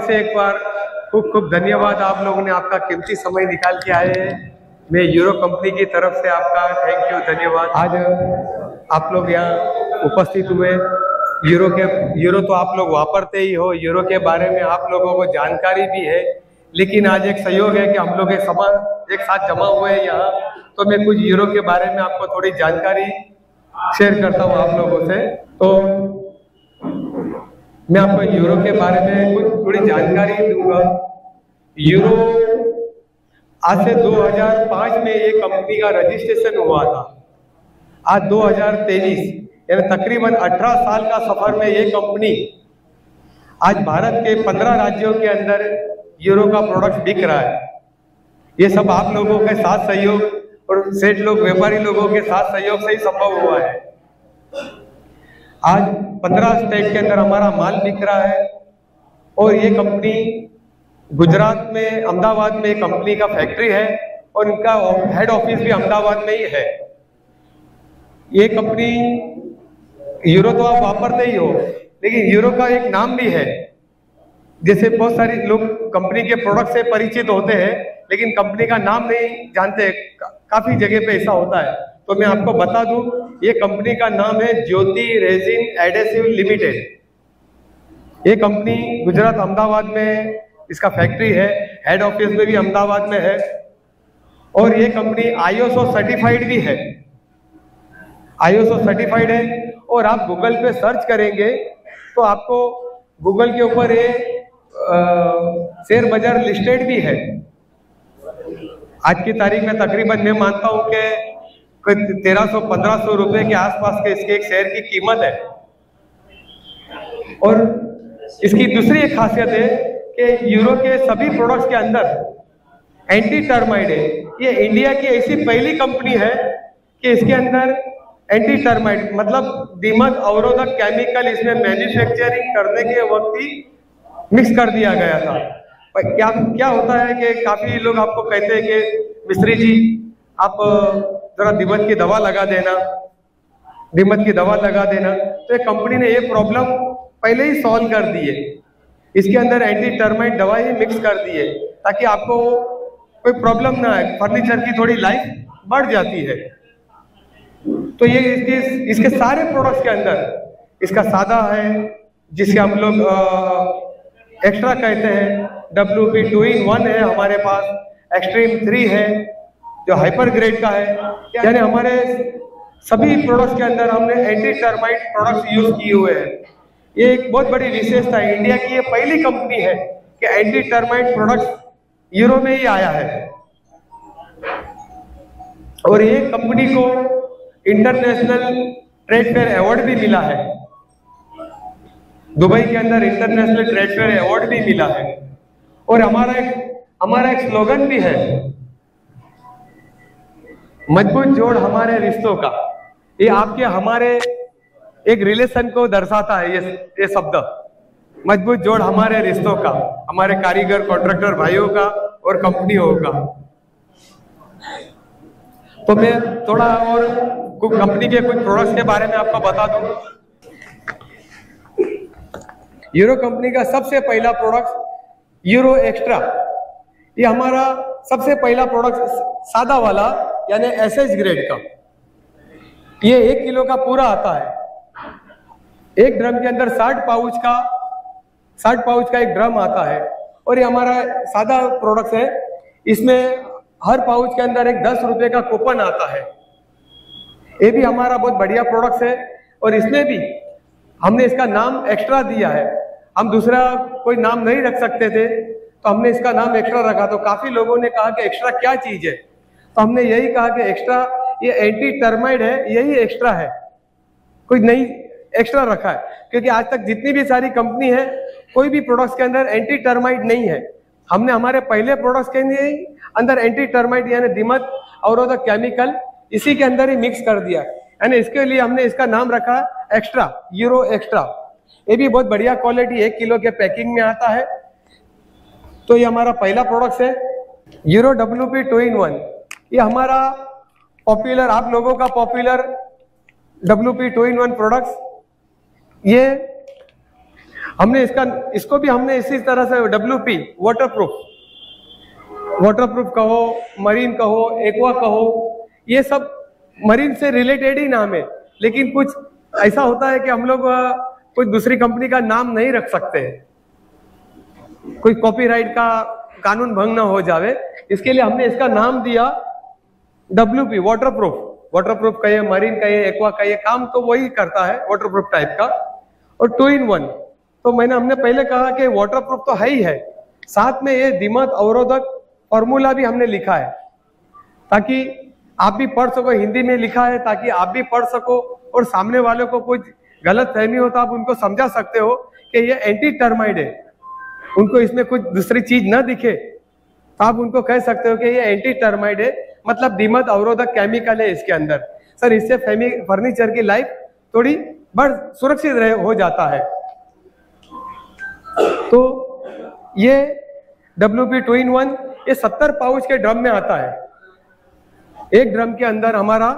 से एक बार खूब खूब धन्यवाद, आप लोगों ने आपका कीमती समय निकाल के आए हैं। मैं यूरो कंपनी की तरफ से आपका थैंक यू, धन्यवाद। आज आप लोग यहाँ उपस्थित हुए, यूरो तो आप लोग वापरते ही हो, यूरो के बारे में आप लोगों को जानकारी भी है, लेकिन आज एक सहयोग है कि हम लोग एक साथ जमा हुए हैं यहाँ, तो मैं कुछ यूरो के बारे में आपको थोड़ी जानकारी शेयर करता हूँ आप लोगों से। तो मैं आपको यूरो के बारे में कुछ थोड़ी जानकारी दूंगा। यूरो आज से 2005 में ये कंपनी का रजिस्ट्रेशन हुआ था। आज 2023 यानी तकरीबन 18 साल का सफर में ये कंपनी आज भारत के 15 राज्यों के अंदर यूरो का प्रोडक्ट बिक रहा है। ये सब आप लोगों के साथ सहयोग और सेठ लोग, व्यापारी लोगों के साथ सहयोग से ही संभव हुआ है। आज 15 स्टेट के अंदर हमारा माल बिक रहा है और ये कंपनी गुजरात में अहमदाबाद में कंपनी का फैक्ट्री है और इनका हेड ऑफिस भी अहमदाबाद में ही है। ये कंपनी यूरो तो आप वापरते ही हो, लेकिन यूरो का एक नाम भी है। जैसे बहुत सारे लोग कंपनी के प्रोडक्ट से परिचित होते हैं लेकिन कंपनी का नाम नहीं जानते, काफी जगह पे ऐसा होता है। तो मैं आपको बता दूं, ये कंपनी का नाम है ज्योति रेजिन एडेसिव लिमिटेड। ये कंपनी गुजरात अहमदाबाद में इसका फैक्ट्री है, हेड ऑफिस में भी अहमदाबाद में है और ये कंपनी ISO सर्टिफाइड भी है। ISO सर्टिफाइड है और आप गूगल पे सर्च करेंगे तो आपको गूगल के ऊपर ये शेयर बाजार लिस्टेड भी है। आज की तारीख में तकरीबन मैं मानता हूं कि 1300-1500 रुपए के आसपास के इसके एक शेयर की कीमत है। और इसकी दूसरी एक खासियत है कि यूरो के सभी प्रोडक्ट्स के अंदर एंटी टर्माइट है। ये इंडिया की ऐसी पहली कंपनी है कि इसके अंदर एंटी टर्माइट मतलब दीमक अवरोधक केमिकल इसमें मैन्युफैक्चरिंग करने के वक्त ही मिक्स कर दिया गया था। पर क्या होता है कि काफी लोग आपको कहते हैं कि मिस्त्री जी आप जरा दीमक की दवा लगा देना, दीमक की दवा लगा देना। तो ये कंपनी ने ये प्रॉब्लम पहले ही सॉल्व कर दी है। इसके अंदर एंटी टर्माइट दवा ही मिक्स कर दी है ताकि आपको कोई प्रॉब्लम ना आए, फर्नीचर की थोड़ी लाइफ बढ़ जाती है। तो ये इसके सारे प्रोडक्ट्स के अंदर इसका सादा है जिसे हम लोग एक्स्ट्रा कहते हैं, WP 2-in-1 है हमारे पास, एक्सट्रीम 3 है जो हाइपर ग्रेड का है। यानी हमारे सभी प्रोडक्ट्स के अंदर हमने एंटी टर्माइट प्रोडक्ट्स यूज किए हुए हैं। ये एक बहुत बड़ी विशेषता है, इंडिया की ये पहली कंपनी है कि एंटी टर्माइट प्रोडक्ट्स यूरो में ही आया है। और ये कंपनी को इंटरनेशनल ट्रेड फेयर अवार्ड भी मिला है, दुबई के अंदर इंटरनेशनल ट्रेड फेयर अवार्ड भी मिला है। और हमारा एक स्लोगन भी है, मजबूत जोड़ हमारे रिश्तों का। ये आपके हमारे एक रिलेशन को दर्शाता है ये शब्द, मजबूत जोड़ हमारे रिश्तों का, हमारे कारीगर कॉन्ट्रैक्टर भाइयों का और कंपनियों का। तो मैं थोड़ा और कंपनी के कुछ प्रोडक्ट्स के बारे में आपको बता दूं। यूरो कंपनी का सबसे पहला प्रोडक्ट यूरो एक्स्ट्रा, ये हमारा सबसे पहला प्रोडक्ट सादा वाला यानी SS ग्रेड का। ये 1 किलो का पूरा आता है। एक ड्रम के अंदर 60 पाउच का एक ड्रम आता है और ये हमारा सादा प्रोडक्ट है। इसमें हर पाउच के अंदर एक 10 रुपए का कूपन आता है। ये भी हमारा बहुत बढ़िया प्रोडक्ट है और इसमें भी हमने इसका नाम एक्स्ट्रा दिया है। हम दूसरा कोई नाम नहीं रख सकते थे तो हमने इसका नाम एक्स्ट्रा रखा। तो काफी लोगों ने कहा कि एक्स्ट्रा क्या चीज है, तो हमने यही कहा कि एक्स्ट्रा ये एंटी टर्माइट है, यही एक्स्ट्रा है, कोई नई एक्स्ट्रा रखा है। क्योंकि आज तक जितनी भी सारी कंपनी है कोई भी प्रोडक्ट्स के अंदर एंटी टर्माइट नहीं है। हमने हमारे पहले प्रोडक्ट्स के अंदर एंटी टर्माइट यानी दीमक अवरोधक केमिकल इसी के अंदर ही मिक्स कर दिया, यानी इसके लिए हमने इसका नाम रखा एक्स्ट्रा, यूरो एक्स्ट्रा। ये भी बहुत बढ़िया क्वालिटी 1 किलो के पैकिंग में आता है। तो ये हमारा पहला प्रोडक्ट है यूरो WP 2-in-1। ये हमारा पॉपुलर, आप लोगों का पॉपुलर WP 2-in-1 प्रोडक्ट्स। ये हमने इसको भी हमने इसी तरह से WP वाटरप्रूफ कहो, मरीन कहो, एक्वा कहो, ये सब मरीन से रिलेटेड ही नाम है। लेकिन कुछ ऐसा होता है कि हम लोग कोई दूसरी कंपनी का नाम नहीं रख सकते, कोई कॉपीराइट का कानून भंग ना हो जावे, इसके लिए हमने इसका नाम दिया WP वाटरप्रूफ कहिए, मरीन कहिए, एक्वा कहिए, काम तो वही करता है वाटरप्रूफ टाइप का। और 2 in 1, तो हमने पहले कहा कि वाटरप्रूफ तो है ही है, साथ में ये दिमक अवरोधक फॉर्मूला भी हमने लिखा है ताकि आप भी पढ़ सको, हिंदी में लिखा है ताकि आप भी पढ़ सको और सामने वालों को कुछ गलत फहमी हो तो आप उनको समझा सकते हो कि ये एंटी टर्माइड है, उनको इसमें कुछ दूसरी चीज न दिखे तो आप उनको कह सकते हो कि ये एंटी टर्माइड है, मतलब दिमक अवरोधक केमिकल है इसके अंदर। सर इससे फर्नीचर की लाइफ थोड़ी बढ़ सुरक्षित हो जाता है। तो ये WP 2 in 1 ये 70 पाउच के ड्रम में आता है। एक ड्रम के अंदर हमारा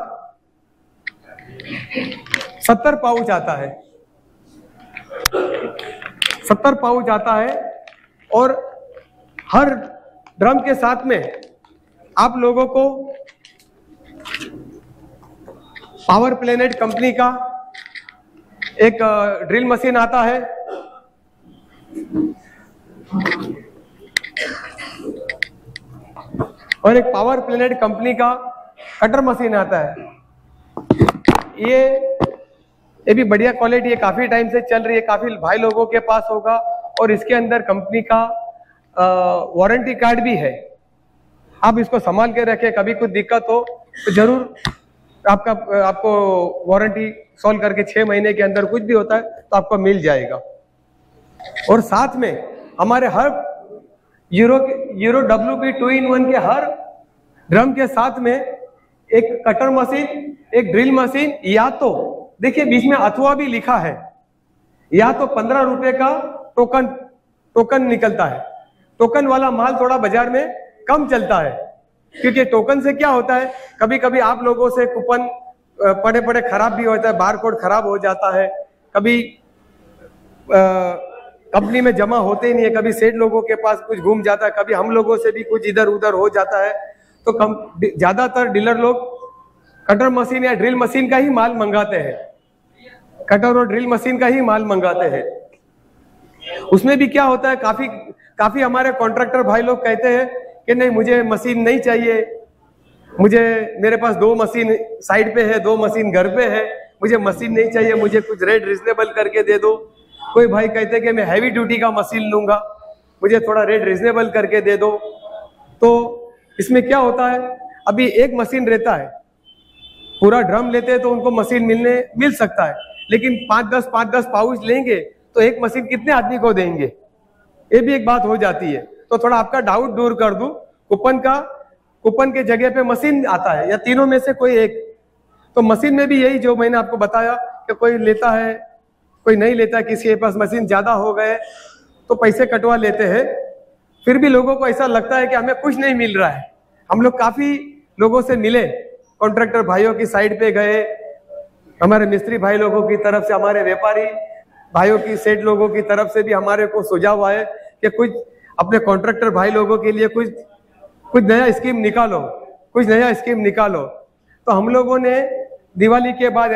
70 पाउच आता है, 70 पाउच आता है। और हर ड्रम के साथ में आप लोगों को पावर प्लेनेट कंपनी का एक ड्रिल मशीन आता है, और एक पावर प्लेनेट कंपनी का कटर मशीन आता है। ये भी बढ़िया क्वालिटी है, काफी टाइम से चल रही है, काफी भाई लोगों के पास होगा। और इसके अंदर कंपनी का वारंटी कार्ड भी है, आप इसको संभाल के रखें, कभी कुछ दिक्कत हो तो जरूर आपको वारंटी सॉल्व करके 6 महीने के अंदर कुछ भी होता है तो आपको मिल जाएगा। और साथ में हमारे हर यूरो WP 2 in 1 के हर ड्रम के साथ में एक कटर मशीन, एक ड्रिल मशीन, या तो देखिए बीच में अथवा भी लिखा है, या तो 15 रुपए का टोकन निकलता है। टोकन वाला माल थोड़ा बाजार में कम चलता है, क्योंकि टोकन से क्या होता है, कभी कभी आप लोगों से कूपन पड़े खराब भी होता है, बारकोड खराब हो जाता है, कभी कंपनी में जमा होते ही नहीं है, कभी सेठ लोगों के पास कुछ घूम जाता है, कभी हम लोगों से भी कुछ इधर उधर हो जाता है। तो ज्यादातर डीलर लोग कटर मशीन या ड्रिल मशीन का ही माल मंगाते हैं, कटर और ड्रिल मशीन का ही माल मंगाते हैं। उसमें भी क्या होता है, काफी हमारे कॉन्ट्रैक्टर भाई लोग कहते हैं कि नहीं मुझे मशीन नहीं चाहिए, मेरे पास 2 मशीन साइड पे है, 2 मशीन घर पे है, मुझे मशीन नहीं चाहिए, मुझे कुछ रेट रिजनेबल करके दे दो। कोई भाई कहते हैं कि मैं हैवी ड्यूटी का मशीन लूंगा, मुझे थोड़ा रेट रिजनेबल करके दे दो। तो इसमें क्या होता है, अभी एक मशीन रहता है, पूरा ड्रम लेते हैं तो उनको मशीन मिल सकता है, लेकिन 5-10 पाउच लेंगे तो एक मशीन कितने आदमी को देंगे, ये भी एक बात हो जाती है। तो थोड़ा आपका डाउट दूर कर दूं, कूपन के जगह पे मशीन आता है, या तीनों में से कोई एक। तो मशीन में भी यही जो मैंने आपको बताया कि कोई लेता है कोई नहीं लेता, किसी के पास मशीन ज्यादा हो गए तो पैसे कटवा लेते हैं। फिर भी लोगों को ऐसा लगता है कि हमें कुछ नहीं मिल रहा है। हम लोग काफी लोगों से मिले, कॉन्ट्रैक्टर भाइयों की साइड पे गए, हमारे मिस्त्री भाई लोगों की तरफ से, हमारे व्यापारी भाइयों की, सेठ लोगों की तरफ से भी हमारे को सुझाव आए कि कुछ अपने कॉन्ट्रैक्टर भाई लोगों के लिए कुछ नया स्कीम निकालो। तो हम लोगों ने दिवाली के बाद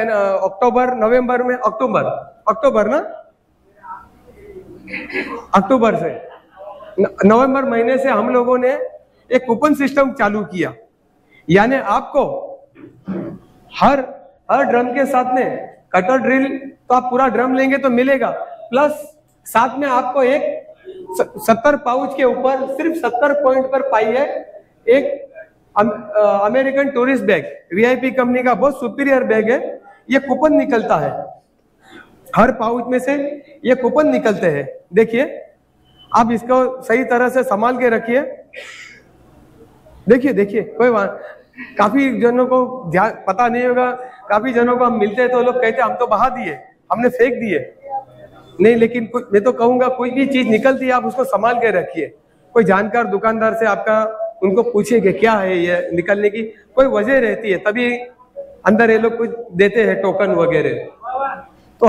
अक्टूबर से नवंबर महीने से हम लोगों ने एक कूपन सिस्टम चालू किया, यानी आपको हर ड्रम के साथ में कटर ड्रिल तो आप पूरा ड्रम लेंगे तो मिलेगा, प्लस साथ में आपको एक 70 पाउच के ऊपर सिर्फ 70 पॉइंट पर पाई है एक American tourist bag, VIP company का बहुत सुपीरियर बैग है। ये कूपन निकलता है, हर पाउच में से ये कूपन निकलते हैं। देखिए आप इसको सही तरह से संभाल के रखिए। देखिए काफी जनों को पता नहीं होगा, काफी जनों को हम मिलते हैं तो लोग कहते हैं हम तो बहा दिए, हमने फेंक दिए। नहीं, लेकिन मैं तो कहूंगा कोई भी चीज निकलती है आप उसको संभाल के रखिए। कोई जानकार दुकानदार से आपका उनको पूछिए कि क्या है ये निकलने की कोई वजह रहती है, तभी अंदर ये लोग कुछ देते हैं टोकन वगैरह। तो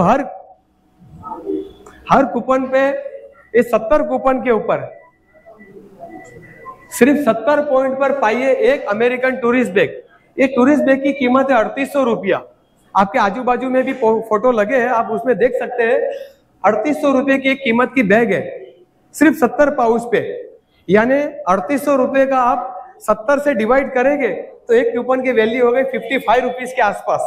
हर कूपन पे ये 70 कूपन के ऊपर सिर्फ 70 पॉइंट पर पाइए एक अमेरिकन टूरिस्ट बैग। ये टूरिस्ट बैग की कीमत है 3800 रुपया। आपके आजू बाजू में भी फोटो लगे हैं, आप उसमें देख सकते हैं 3800 रुपये की एक कीमत की बैग है, सिर्फ 70 पाउच पे। यानी 3800 रुपये का आप 70 से डिवाइड करेंगे तो एक कूपन की वैल्यू हो गई 55 रुपीज के आसपास,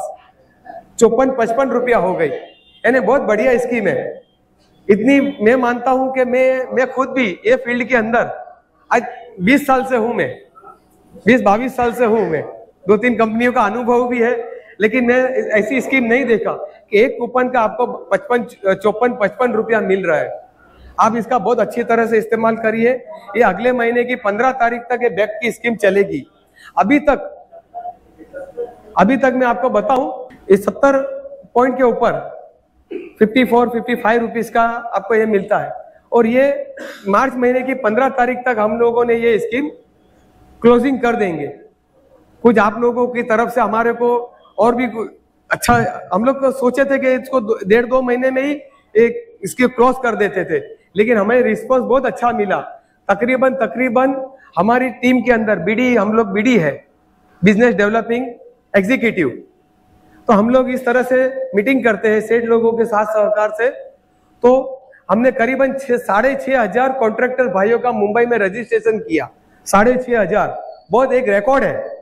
54-55 रुपया हो गई। यानी बहुत बढ़िया स्कीम है। इतनी मैं मानता हूं कि मैं खुद भी ये फील्ड के अंदर आज 20 साल से हूं, मैं 20-22 साल से हूं, मैं 2-3 कंपनियों का अनुभव भी है, लेकिन मैं ऐसी स्कीम नहीं देखा कि एक कूपन का आपको 54-55 रुपया मिल रहा है। आप इसका बहुत अच्छी तरह से इस्तेमाल करिए। ये अगले महीने की 15 तारीख तक ये बैग की स्कीम चलेगी। अभी तक मैं आपको बताऊं, इस 70 पॉइंट के ऊपर 54-55 रुपीज का आपको ये मिलता है। और ये मार्च महीने की 15 तारीख तक हम लोगों ने ये स्कीम क्लोजिंग कर देंगे। कुछ आप लोगों की तरफ से हमारे को और भी अच्छा, हम लोग तो सोचे थे कि इसको 1.5-2 महीने में ही एक इसके क्रॉस कर देते थे, लेकिन हमें रिस्पॉन्स बहुत अच्छा मिला। तकरीबन हमारी टीम के अंदर हम लोग बीडी है, बिजनेस डेवलपिंग एग्जीक्यूटिव, तो हम लोग इस तरह से मीटिंग करते हैं सेठ लोगों के साथ सहकार से। तो हमने करीबन 6,500 कॉन्ट्रैक्टर भाइयों का मुंबई में रजिस्ट्रेशन किया। 6,500 बहुत एक रिकॉर्ड है।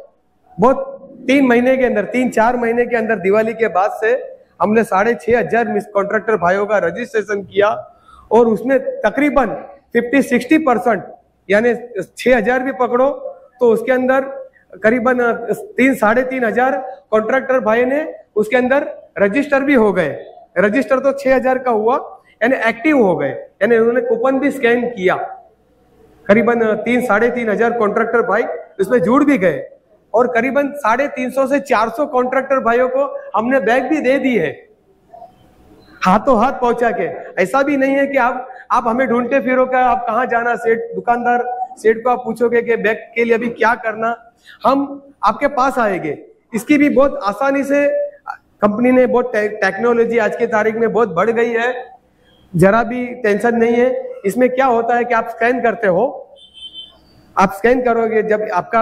बहुत 3-4 महीने के अंदर दिवाली के बाद से हमने 6,500 कॉन्ट्रैक्टर भाइयों का रजिस्ट्रेशन किया और उसमें तकरीबन 50-60% यानी 6,000 भी पकड़ो तो उसके अंदर करीबन 3-3,500 कॉन्ट्रैक्टर भाई ने उसके अंदर रजिस्टर भी हो गए। रजिस्टर तो 6,000 का हुआ, यानी एक्टिव हो गए, यानी उन्होंने कूपन भी स्कैन किया। करीबन 3-3,500 कॉन्ट्रैक्टर भाई उसमें जुड़ भी गए और करीबन 350 से 400 कॉन्ट्रैक्टर भाइयों को हमने बैग भी दे दी है, हाथों हाथ पहुंचा के। ऐसा भी नहीं है कि आप हमें ढूंढते फिरोगे, आप कहाँ जाना, दुकानदार सेठ को आप पूछोगे कि बैग के लिए अभी क्या करना, हम आपके पास आएंगे। इसकी भी बहुत आसानी से कंपनी ने बहुत टेक्नोलॉजी आज की तारीख में बहुत बढ़ गई है, जरा भी टेंशन नहीं है। इसमें क्या होता है कि आप स्कैन करते हो, आप स्कैन करोगे जब आपका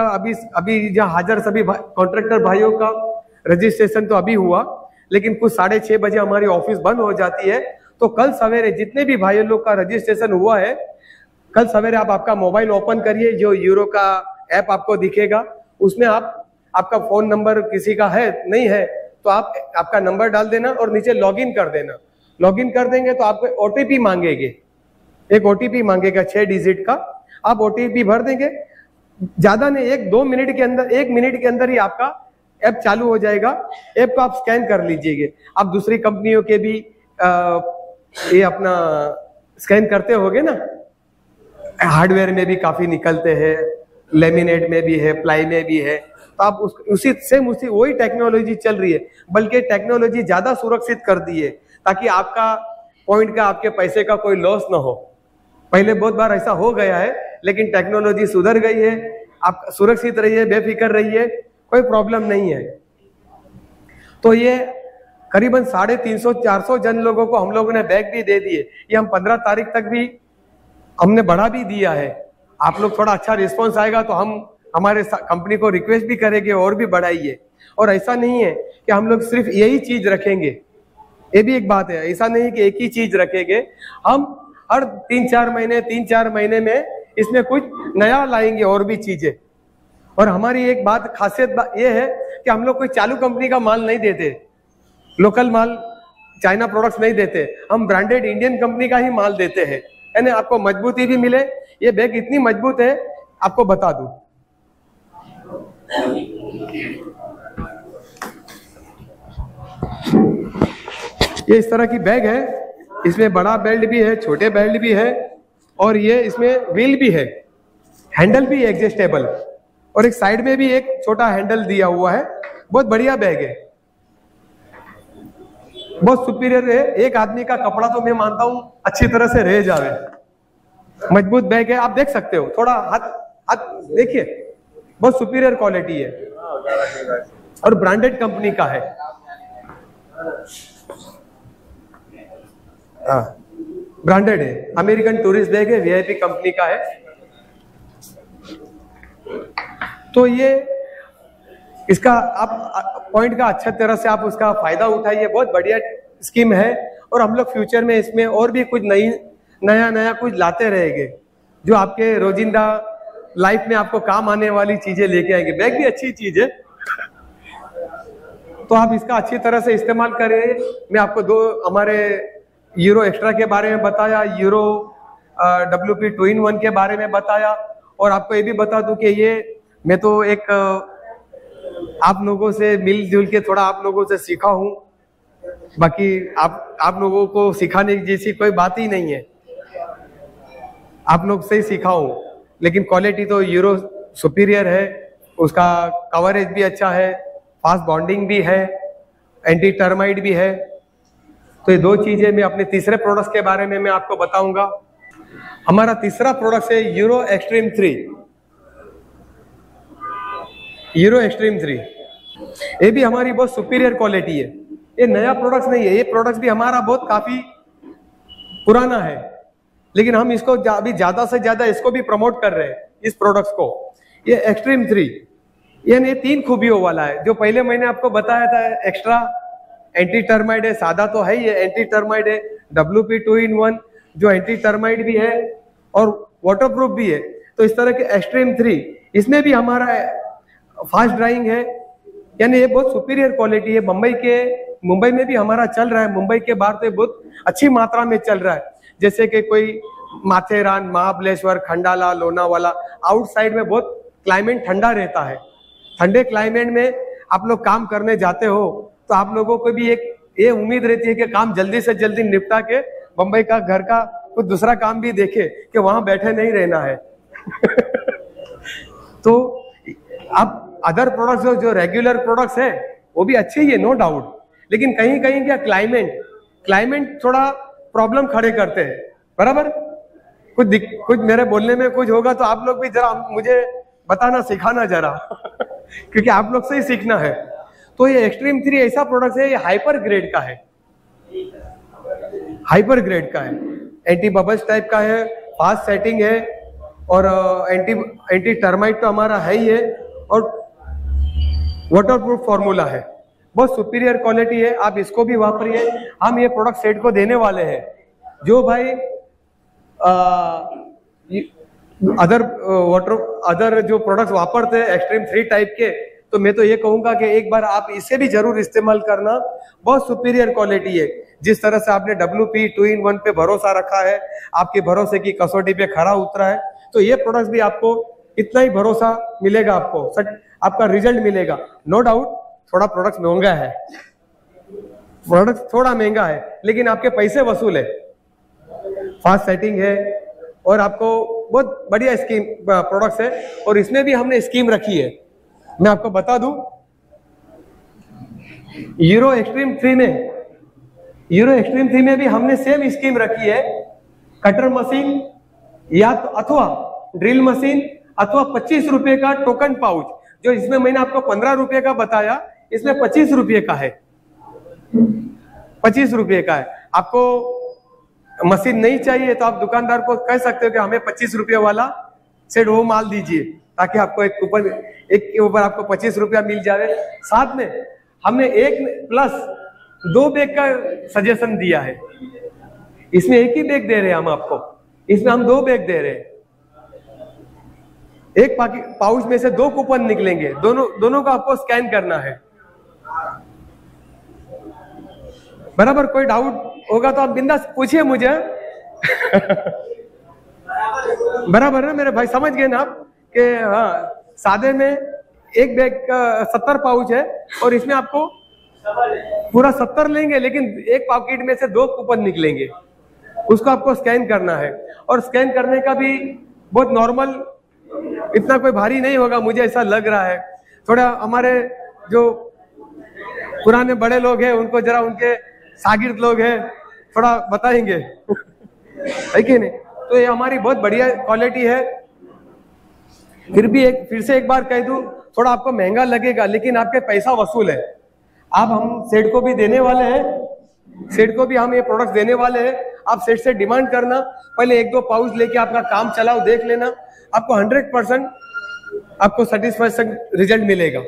अभी जहाँ हाजिर सभी कॉन्ट्रैक्टर भाइयों का रजिस्ट्रेशन तो अभी हुआ, लेकिन कुछ 6:30 बजे हमारी ऑफिस बंद हो जाती है। तो कल सवेरे जितने भी भाइयों लोग का रजिस्ट्रेशन हुआ है, कल सवेरे आप आपका मोबाइल ओपन करिए, जो यूरो का ऐप आपको दिखेगा, उसमें आपका फोन नंबर किसी का है नहीं है तो आपका नंबर डाल देना और नीचे लॉगिन कर देना। लॉगिन कर देंगे तो आपको ओटीपी मांगेंगे, एक ओटीपी मांगेगा 6 डिजिट का, आप ओटीपी भर देंगे। ज्यादा नहीं, 1 मिनट के अंदर ही आपका ऐप चालू हो जाएगा। ऐप को आप स्कैन कर लीजिएगा। आप दूसरी कंपनियों के भी ये अपना स्कैन करते होगे ना, हार्डवेयर में भी काफी निकलते हैं, लेमिनेट में भी है, प्लाई में भी है, तो आप उसी वही टेक्नोलॉजी चल रही है, बल्कि टेक्नोलॉजी ज्यादा सुरक्षित कर दी है ताकि आपका पॉइंट का, आपके पैसे का कोई लॉस ना हो। पहले बहुत बार ऐसा हो गया है, लेकिन टेक्नोलॉजी सुधर गई है। आप सुरक्षित रहिए, बेफिक्र रहिए, कोई प्रॉब्लम नहीं है। तो ये करीबन 350-400 जन लोगों को हम लोगों ने बैग भी दे दिए। ये हम 15 तारीख तक भी हमने बढ़ा भी दिया है। आप लोग थोड़ा अच्छा रिस्पॉन्स आएगा तो हम हमारे कंपनी को रिक्वेस्ट भी करेंगे और भी बढ़ाइए। और ऐसा नहीं है कि हम लोग सिर्फ यही चीज रखेंगे, ये भी एक बात है। ऐसा नहीं कि एक ही चीज रखेंगे, हम हर 3-4 महीने में इसमें कुछ नया लाएंगे और भी चीजें। और हमारी एक खासियत ये है कि हम लोग कोई चालू कंपनी का माल नहीं देते, लोकल माल, चाइना प्रोडक्ट्स नहीं देते, हम ब्रांडेड इंडियन कंपनी का ही माल देते हैं, यानी आपको मजबूती भी मिले। ये बैग इतनी मजबूत है, आपको बता दूं। ये इस तरह की बैग है, इसमें बड़ा बेल्ट भी है, छोटे बेल्ट भी है, और ये इसमें व्हील भी है, हैंडल भी एडजस्टेबल, और एक साइड में भी एक छोटा हैंडल दिया हुआ है। बहुत बढ़िया बैग है, बहुत सुपीरियर है। एक आदमी का कपड़ा तो मैं मानता हूं अच्छी तरह से रह जावे, मजबूत बैग है। आप देख सकते हो, थोड़ा हाथ देखिए, बहुत सुपीरियर क्वालिटी है और ब्रांडेड कंपनी का है। ब्रांडेड है, अमेरिकन टूरिस्ट बैग है, वीआईपी कंपनी का है। तो ये इसका आप पॉइंट का अच्छा तरह से आप उसका फायदा उठाइए, बहुत बढ़िया स्कीम है। और हम लोग फ्यूचर में इसमें और भी कुछ नया कुछ लाते रहेंगे जो आपके रोजिंदा लाइफ में आपको काम आने वाली चीजें लेके आएंगे। बैग भी अच्छी चीज है, तो आप इसका अच्छी तरह से इस्तेमाल करें। मैं आपको दो हमारे यूरो एक्स्ट्रा के बारे में बताया, यूरो WP 2-in-1 के बारे में बताया, और आपको ये भी बता दूं कि ये मैं तो एक आप लोगों से मिलजुल के थोड़ा आप लोगों से सीखा हूं, बाकी आप लोगों को सिखाने जैसी कोई बात ही नहीं है, आप लोग से ही सीखा हूं। लेकिन क्वालिटी तो यूरो सुपीरियर है, उसका कवरेज भी अच्छा है, फास्ट बॉन्डिंग भी है, एंटी टर्माइट भी है। तो ये दो चीजें मैं अपने तीसरे प्रोडक्ट के बारे में मैं आपको बताऊंगा। हमारा तीसरा प्रोडक्ट है यूरो एक्सट्रीम 3। यूरो एक्सट्रीम 3 ये भी हमारी बहुत सुपीरियर क्वालिटी है। ये नया प्रोडक्ट नहीं है, ये प्रोडक्ट भी हमारा बहुत काफी पुराना है, लेकिन हम इसको अभी ज्यादा से ज्यादा इसको भी प्रमोट कर रहे हैं, इस प्रोडक्ट को। ये एक्सट्रीम 3 ये 3 खूबियों वाला है। जो पहले मैंने आपको बताया था एक्स्ट्रा एंटी टर्माइट है, सादा तो है ही है, एंटी टर्माइट है, WP 2-in-1 जो एंटी टर्माइट भी है और वाटरप्रूफ भी है। तो इस तरह के एक्सट्रीम 3 इसमें भी हमारा फास्ट ड्राइंग है, यानी ये बहुत सुपीरियर क्वालिटी है। मुंबई में भी हमारा चल रहा है, मुंबई के बाहर तो बहुत अच्छी मात्रा में चल रहा है। जैसे कि कोई माथेरान, महाबलेश्वर, खंडाला, लोनावाला, आउटसाइड में बहुत क्लाइमेट ठंडा रहता है। ठंडे क्लाइमेट में आप लोग काम करने जाते हो तो आप लोगों को भी एक ये उम्मीद रहती है कि काम जल्दी से जल्दी निपटा के बंबई का घर का कुछ दूसरा काम भी देखे, कि वहां बैठे नहीं रहना है। तो अब अदर प्रोडक्ट्स जो रेगुलर प्रोडक्ट्स है वो भी अच्छे ही है, नो डाउट, लेकिन कहीं कहीं क्या क्लाइमेट थोड़ा प्रॉब्लम खड़े करते हैं, बराबर। कुछ मेरे बोलने में कुछ होगा तो आप लोग भी जरा मुझे बताना, सिखाना जरा क्योंकि आप लोग से ही सीखना है। तो ये एक्सट्रीम 3 ऐसा प्रोडक्ट है, ये हाइपर ग्रेड का है, हाइपर ग्रेड का है, एंटी बबल्स टाइप का है, फास्ट सेटिंग है, और एंटी टर्माइट तो हमारा है ही है, और वाटरप्रूफ फॉर्मूला है, बहुत सुपीरियर क्वालिटी है। आप इसको भी वापरिए। हम ये प्रोडक्ट सेट को देने वाले हैं जो भाई अदर जो प्रोडक्ट्स वापरते हैं एक्सट्रीम 3 टाइप के, तो मैं तो ये कहूंगा कि एक बार आप इसे भी जरूर इस्तेमाल करना, बहुत सुपीरियर क्वालिटी है। जिस तरह से आपने WP 2-in-1 पे भरोसा रखा है, आपके भरोसे की कसौटी पे खरा उतरा है, तो ये प्रोडक्ट भी आपको इतना ही भरोसा मिलेगा, आपका रिजल्ट मिलेगा। नो डाउट थोड़ा प्रोडक्ट महंगा है, प्रोडक्ट थोड़ा महंगा है, लेकिन आपके पैसे वसूल है, फास्ट सेटिंग है, और आपको बहुत बढ़िया स्कीम प्रोडक्ट्स है। और इसमें भी हमने स्कीम रखी है, मैं आपको बता दूं, यूरो एक्सट्रीम 3 में भी हमने सेम स्कीम रखी है। कटर मशीन या तो अथवा ड्रिल मशीन अथवा 25 रुपए का टोकन पाउच, जो इसमें मैंने आपको 15 रुपए का बताया, इसमें 25 रुपए का है, 25 रुपए का है। आपको मशीन नहीं चाहिए तो आप दुकानदार को कह सकते हो कि हमें 25 रुपए वाला सेट वो माल दीजिए, ताकि आपको एक कूपन, एक के ऊपर आपको 25 रुपया मिल जाए। साथ में हमने 1+2 बैग का सजेशन दिया है, इसमें एक ही बैग दे रहे हैं हम आपको, इसमें हम 2 बैग दे रहे हैं। एक पाउच में से 2 कूपन निकलेंगे, दोनों का आपको स्कैन करना है, बराबर। कोई डाउट होगा तो आप बिंदास पूछिए मुझे बराबर ना मेरे भाई, समझ गए ना आप कि हाँ, सादे में एक बैग का 70 पाउच है और इसमें आपको पूरा 70 लेंगे, लेकिन एक पॉकेट में से 2 कूपन निकलेंगे, उसको आपको स्कैन करना है। और स्कैन करने का भी बहुत नॉर्मल, इतना कोई भारी नहीं होगा, मुझे ऐसा लग रहा है। थोड़ा हमारे जो पुराने बड़े लोग हैं उनको जरा, उनके शागिर्द लोग हैं, थोड़ा बताएंगे है कि नहीं। तो ये हमारी बहुत बढ़िया क्वालिटी है। फिर से एक बार कह दूं, थोड़ा आपको महंगा लगेगा, लेकिन आपके पैसा वसूल है। आप हम सेठ को भी देने वाले हैं, सेठ को भी हम ये प्रोडक्ट देने वाले हैं। आप सेट से डिमांड करना, पहले 1-2 पाउच लेके आपका काम चलाओ, देख लेना, आपको 100% आपको सेटिस्फैक्शन रिजल्ट मिलेगा।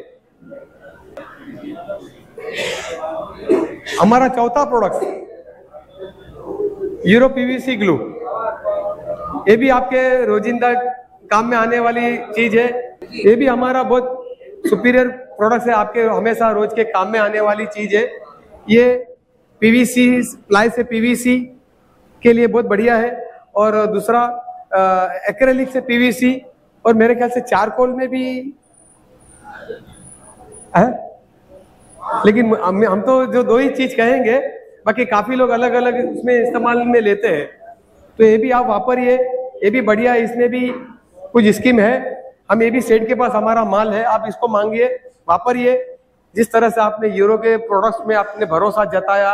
हमारा चौथा प्रोडक्ट यूरो पीवीसी ग्लू, ये भी आपके रोजिंदा काम में आने वाली चीज है। ये भी हमारा बहुत सुपीरियर प्रोडक्ट है, आपके हमेशा रोज के काम में आने वाली चीज है। ये पीवीसी प्लाई से पीवीसी के लिए बहुत बढ़िया है, और दूसरा एक्रेलिक से पीवीसी, और मेरे ख्याल से चारकोल में भी है, लेकिन हम तो जो 2 ही चीज कहेंगे, बाकी काफी लोग अलग अलग उसमें इस्तेमाल में लेते हैं। तो ये भी आप वापरिए, ये भी बढ़िया है, इसमें भी कुछ स्कीम है। हम ये भी सेठ के पास हमारा माल है, आप इसको मांगिए, वापरिए। जिस तरह से आपने यूरो के प्रोडक्ट्स में आपने भरोसा जताया,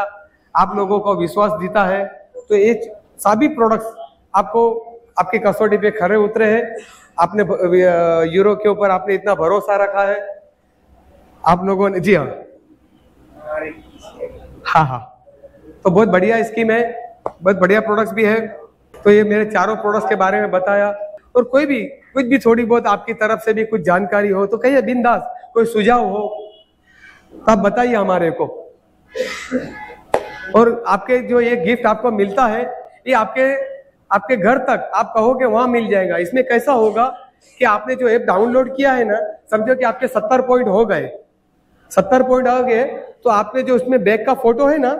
आप लोगों को विश्वास जीता है, तो ये सभी प्रोडक्ट्स आपको आपकी कसौटी पे खरे उतरे हैं। आपने यूरो के ऊपर आपने इतना भरोसा रखा है आप लोगों ने। जी हाँ, तो बहुत बढ़िया स्कीम है, बहुत बढ़िया प्रोडक्ट्स भी है। तो ये मेरे चारों प्रोडक्ट्स के बारे में बताया, और कोई भी कुछ भी थोड़ी बहुत आपकी तरफ से भी कुछ जानकारी हो तो कहिए बिंदास, कोई सुझाव हो तो आप बताइए हमारे को। और आपके जो ये गिफ्ट आपको मिलता है, ये आपके घर तक आप कहोगे वहां मिल जाएगा। इसमें कैसा होगा कि आपने जो ऐप डाउनलोड किया है ना, समझो कि आपके 70 पॉइंट हो गए, 70 पॉइंट आ गए, तो आपने जो उसमें बैग का फोटो है ना,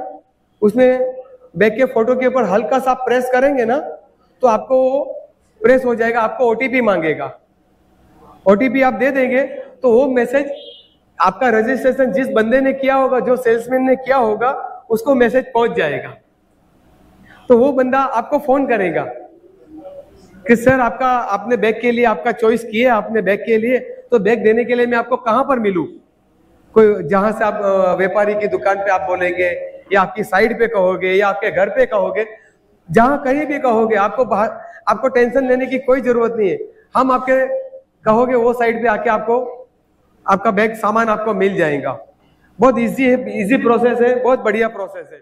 उसमें बैग के फोटो के ऊपर हल्का सा प्रेस करेंगे ना, तो आपको प्रेस हो जाएगा, आपको ओटीपी मांगेगा। ओटीपी आप दे देंगे तो वो मैसेज आपका रजिस्ट्रेशन जिस बंदे ने किया होगा, जो सेल्समैन ने किया होगा, उसको मैसेज पहुंच जाएगा। तो वो बंदा आपको फोन करेगा कि सर आपने बैग के लिए आपका चॉइस किया, आपने बैग के लिए, तो बैग देने के लिए मैं आपको कहां पर मिलूं? कोई जहां से आप व्यापारी की दुकान पे आप बोलेंगे, या आपकी साइड पे कहोगे, या आपके घर पे कहोगे, जहां कहीं भी कहोगे, आपको टेंशन लेने की कोई जरूरत नहीं है। हम आपके कहोगे वो साइड पे आके आपको आपका बैग सामान आपको मिल जाएगा। बहुत इजी है, इजी प्रोसेस है, बहुत बढ़िया प्रोसेस है।